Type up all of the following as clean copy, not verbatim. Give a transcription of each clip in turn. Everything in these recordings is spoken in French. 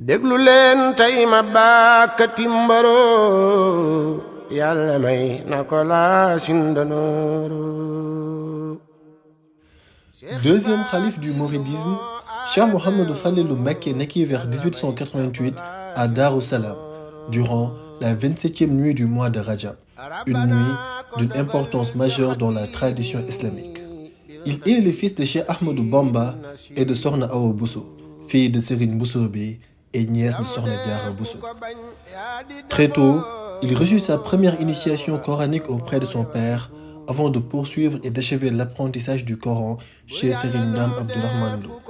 déglu leen tey ma bàkkati mbaro yàlla may na ko laa sindanooru. Deuxième calife du mouridisme, Cheikh Mouhamadou Fadilou Mbacké naquit vers 1888 à Darou Salam, durant la 27e nuit du mois de Rajab, une nuit d'une importance majeure dans la tradition islamique. Il est le fils de Cheikh Ahmadou Bamba et de Sokhna Awa Bousso, fille de Serigne Boussobé et nièce de Sokhna Diarra Bousso. Très tôt, il reçut sa première initiation coranique auprès de son père, avant de poursuivre et d'achever l'apprentissage du Coran chez Serigne Dame Abdourahmane Lo.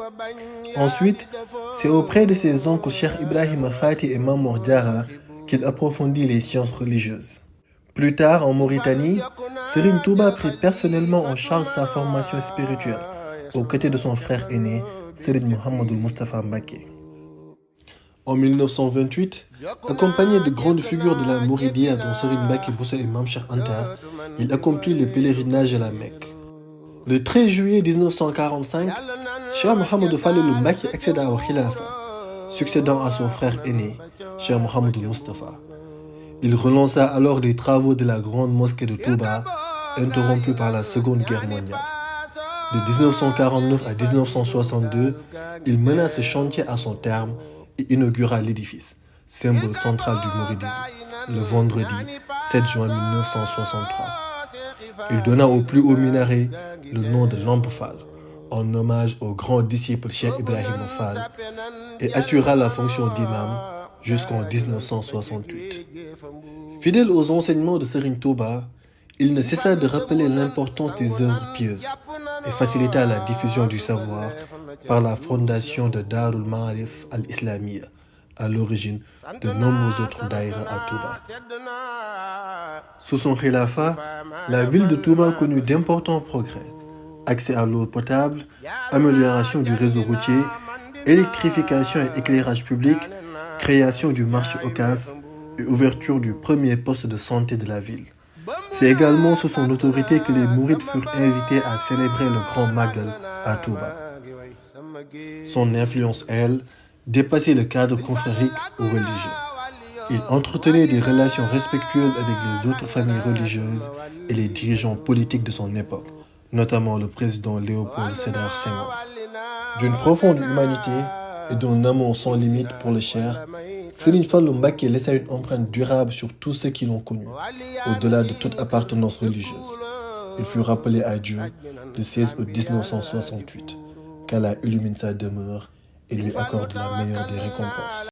Ensuite, c'est auprès de ses oncles Cheikh Ibrahima Fati et Mamor Diarra qu'il approfondit les sciences religieuses. Plus tard, en Mauritanie, Serigne Touba prit personnellement en charge sa formation spirituelle, aux côtés de son frère aîné, Serigne Mouhamadoul Moustapha Mbacké. En 1928, accompagné de grandes figures de la Mouridia dont Serigne Mbacké Bousso et Mame Cheikh Anta, il accomplit le pèlerinage à la Mecque. Le 13 juillet 1945, Cheikh Mouhamadou Fadilou Mbacké accéda au khilafa, succédant à son frère aîné, Cheikh Mouhamadoul Moustapha. Il relança alors les travaux de la grande mosquée de Touba, interrompus par la Seconde Guerre mondiale. De 1949 à 1962, il mena ce chantier à son terme et inaugura l'édifice, symbole central du mouridisme, le vendredi 7 juin 1963. Il donna au plus haut minaret le nom de Lamp Fall, en hommage au grand disciple Cheikh Ibrahima Fall, et assura la fonction d'imam jusqu'en 1968. Fidèle aux enseignements de Serigne Touba, il ne cessa de rappeler l'importance des œuvres pieuses et facilita la diffusion du savoir par la fondation de Darul Ma'arif al-Islamiyya, à l'origine de nombreux autres daïras à Touba. Sous son khilafa, la ville de Touba connut d'importants progrès. Accès à l'eau potable, amélioration du réseau routier, électrification et éclairage public, création du marché Ocass et ouverture du premier poste de santé de la ville. C'est également sous son autorité que les mourides furent invités à célébrer le Grand Magal à Touba. Son influence, elle, dépassait le cadre confrérique ou religieux. Il entretenait des relations respectueuses avec les autres familles religieuses et les dirigeants politiques de son époque, notamment le président Léopold Sédar Senghor. D'une profonde humanité et d'un amour sans limite pour le cher, Serigne Fallou Mbacké laissa une empreinte durable sur tous ceux qui l'ont connu, au-delà de toute appartenance religieuse. Il fut rappelé à Dieu le 16 août 1968, qu'Allah illumine sa demeure et lui accorde la meilleure des récompenses.